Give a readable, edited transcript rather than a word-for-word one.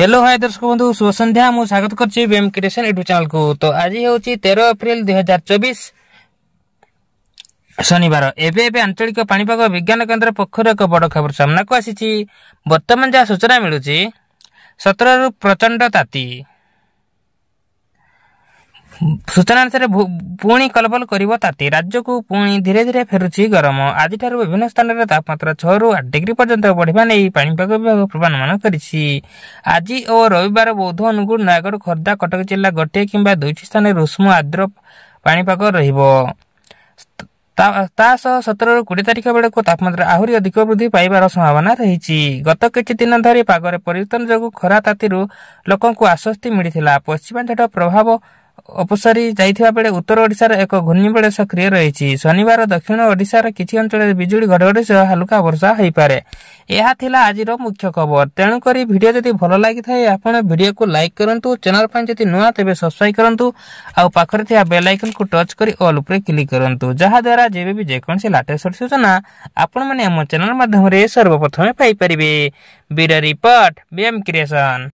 Hello hi दर्शक बंधु शुभ संध्या मु स्वागत करछि बीएम क्रिएशन यूट्यूब चैनल को। तो आज होची 13 अप्रैल 2024 शनिवार। एबे आंचलिक पाणीपाग विज्ञान केन्द्र पक्षर एक बड़ खबर सामना को आसी। वर्तमान जहाँ सूचना मिलूची 17 रु प्रचंड ताती। सूचना अनुसार पुणी कलबल करिवो ताती। राज्य को पुणी धीरे धीरे फेरुची गरम। आज विभिन्न स्थान में तापमात्रा 6 रु 8 डिग्री पर्यंत बढ़िबा नै पाणीपाग विभाग पूर्वानुमान करिछि। आज और रविवार बौद्ध अनुगुल नयागढ़ खोर्धा कटक जिला गोटे किंबा दुईटी स्थान में उष्म आर्द्र पाणीपाग रहिबो। ता 17 रु 20 तारिख बेलू तापमात्रा आहरी अधिक वृद्धि पाइबार संभावना रही। गत किछि दिन धरी पागरे परिवर्तन जोगु खरा तातीरु लोकंकु आश्वस्ति मिलिथिला। पश्चिमांचल प्रभाव अपसरी जाइथिबा बेले उत्तर ओडिशार एक घूर्णिबलय सक्रिय रही। शनिवार दक्षिण ओडिशार किछि अंचल बिजुली घड़घड़ी सह हल्का वर्षा होई पारे। यह थिला आजिर मुख्य खबर। तेणु करी वीडियो जदि भल लागि थाए आपण वीडियो को लाइक करंतु। चैनल पर जदि नुआ तेबे सब्सक्राइब करंतु। आ पाखरे थिया बेल आइकन को टच करी ऑल ऊपर क्लिक करंतु, जहा द्वारा जेबे भी जेकोनसी लेटेस्ट सूचना आपण माने हम चैनल माध्यम रे सर्वप्रथम पाई परिबे। Video report BM creation.